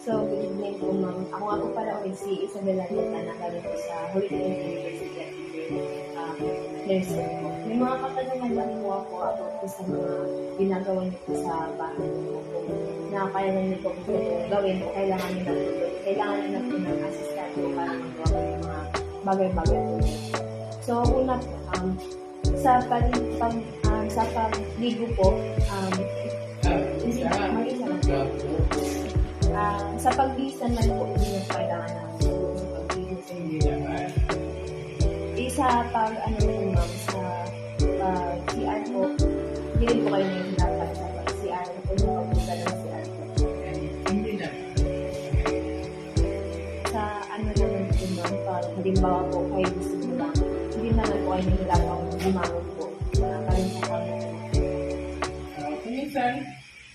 So, good evening po, ma'am. Ako nga po pala ulit si Isabella Lota na galing po sa Holy Trinity University at nursing po. May mga katanungan lang po ako about po sa mga ginagawa niyo po sa bahay niyo po. Na kaya na niyo po po gawin o kailangan niyo na po ng assistant po para magawa po yung mga bagay-bagay po. So, una po, sa pagligo po, mag-isa lang po. Sa pagbisan man po, hindi na kailangan ng pagbisan. Hindi naman. Sa pag-ano po ma'am, sa CR po, hindi rin po kayo nahihirapan sa CR po, yung pagbuka ng CR po. Hindi naman. Sa ano naman po ma'am, pag halimbawa po kayo gusto mo lang, hindi naman po kayo nahihirapan bumangon po. Karin sa kanya. Minsan,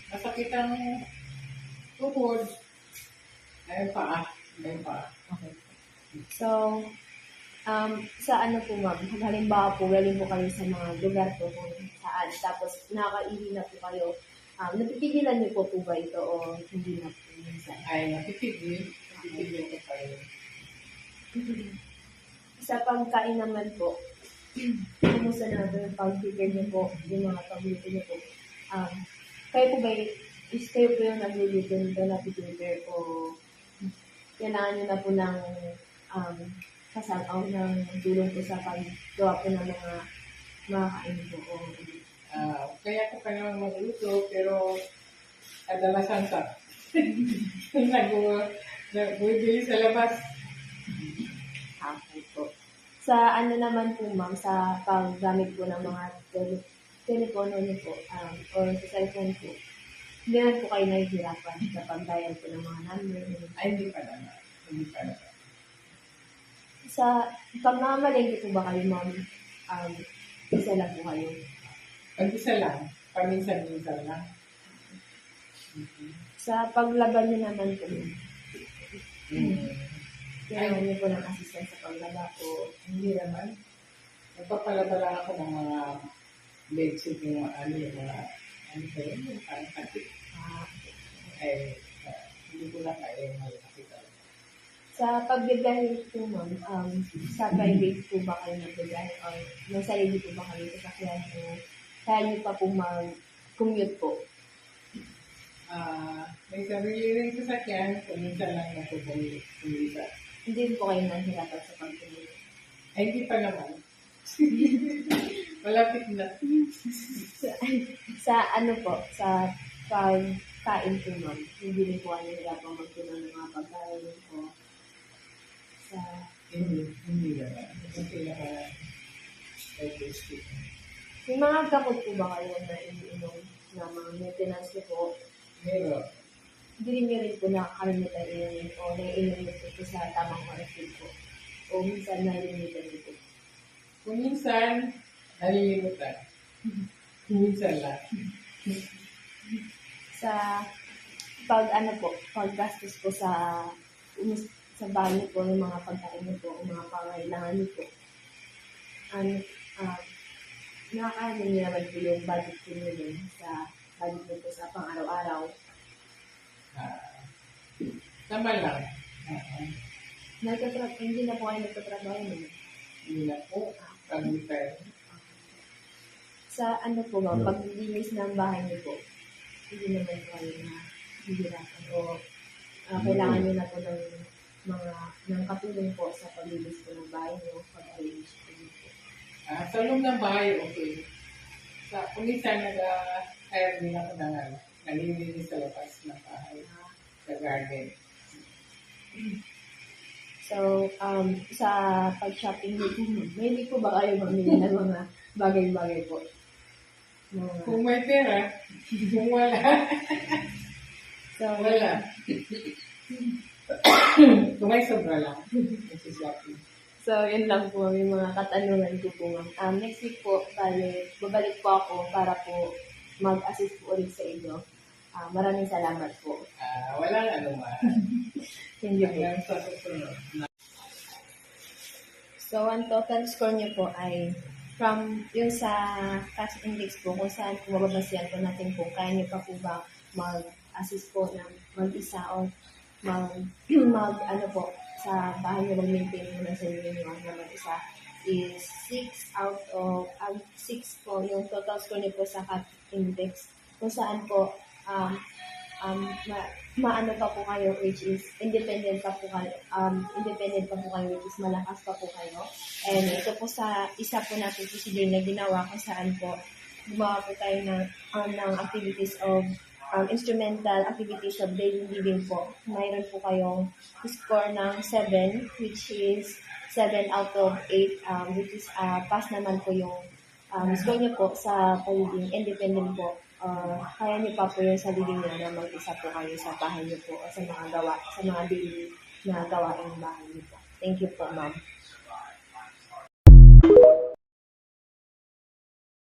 masakit ang tuhod. May paa. Okay. So, sa ano po ma'am, halimbawa po, galing po kayo sa mga lugar po kung saan, tapos nakakaihi na po kayo, napipigilan niyo po ba ito o hindi na po minsan? Ay, napitigil. Napitigil ko pa yun. Sa pagkain naman po, kumusta na ito yung pag-prepare niyo po, yung mga pag-luto niyo po? Kayo po ba, is kayo po yung nagluluto nito na prepare o kailangan niyo na po ng kasama ng tulong po sa paggawa po ng mga kain po o Kaya ko pa naman magluto, pero kadalasan sa nagbibili sa labas. hapon po. Sa ano naman po ma'am, sa paggamit po ng mga telepono niyo po or sa cellphone po, hindi naman po kayo nahihirapan sa pag-dial po ng mga number. Ay, hindi pa naman. Hindi pa naman. Sa pag nakamalengke po ba kayo ma'am, isa lang po kayo? Pag-isa lang. Paminsan-minsan lang. Sa paglaban niyo naman po, Mm. kailangan niyo po ng assistant sa paglaba po. Hindi naman. Nagpapalaba lang ako ng mga bedsheet, yung mga ano ba yun, yung pangkati. Ay, hindi ko lang kaya yung malaki talaga. Sa pagbibiyahe po ma'am, sa private po ba kayo nagbibiyahe or may sarili po ba kayo sa sakyan o kaya niyo pa po mag-commute po? May sarili rin sasakyan, kuminsan lang kumisa. Hindi po kayo nahihirapan sa pag-commute. Ay, hindi pa naman. Malapit na. Sa ano po, sa pagkain po ma'am, hindi rin po kayo nahihirapan magpunan ng mga pagkain o sa Hindi naman. Kasi naka-digestive. may mga gamot po ba kayo na iniinom na mga maintenance niyo po? Meron. Hindi rin niyo rin po nakakalimutan inumin o naiinom niyo po sa tamang oras po. O minsan nalilimutan niyo po. Kung minsan, nalilimutan. Minsan lang. Sa paggastos po sa bahay niyo po, ng mga pagkain niyo po, o mga pangailangan niyo po. Nakakaano niyo naman po yung budget po niyo din sa budget niyo po sa pang-araw-araw. Tama lang. Hindi na po kayo nagtatrabaho naman. Hindi na po. Pag-retire. Sa ano po ba, paglilinis ng bahay niyo po, hindi naman po kayo na hihirapan o kailangan niyo na po ng katulong po sa paglilis po ng bahay niyo, pag-arrange po niyo po. Sa loob ng bahay, okay. Kung minsan nag-hire din ako ng nalilinis sa labas ng bahay. Sa garden. So, sa pag-shopping niyo po, hindi po ba kayo mamili ng mga bagay-bagay po? Kung may pera, kung wala, So, wala. Kung may sobra lang, shopping. So, yun lang po yung mga katanungan ko po. Next week po, babalik po ako para po mag-assist po ulit sa inyo. Maraming salamat po. Walang anuman. Thank you po. Hanggang sa susunod. So, ang total score niyo po ay from yung sa cash index po, kung saan po mababasihan po natin po, kaya niyo pa po ba mag-assist po ng mag-isa o ano po, sa bahay niyo mag-maintain mo ng sarili niyo na mag-isa is 6 out of 6 po yung total score niyo po sa CAT index kung saan po maano pa po kayo which is independent pa po kayo which is malakas pa po kayo. And ito po sa isa po natin procedure na ginawa kung saan po gumawa po tayo ng activities of instrumental activities of daily living po. Mayroon po kayong score ng 7 which is 7 out of 8 which is pass naman po yung score niyo po sa pagiging independent po. Kaya niyo pa po yung sarili niyo na mag-isa po kayo sa bahay niyo po o sa mga daily na gawaing bahay niyo po. Thank you po, ma'am.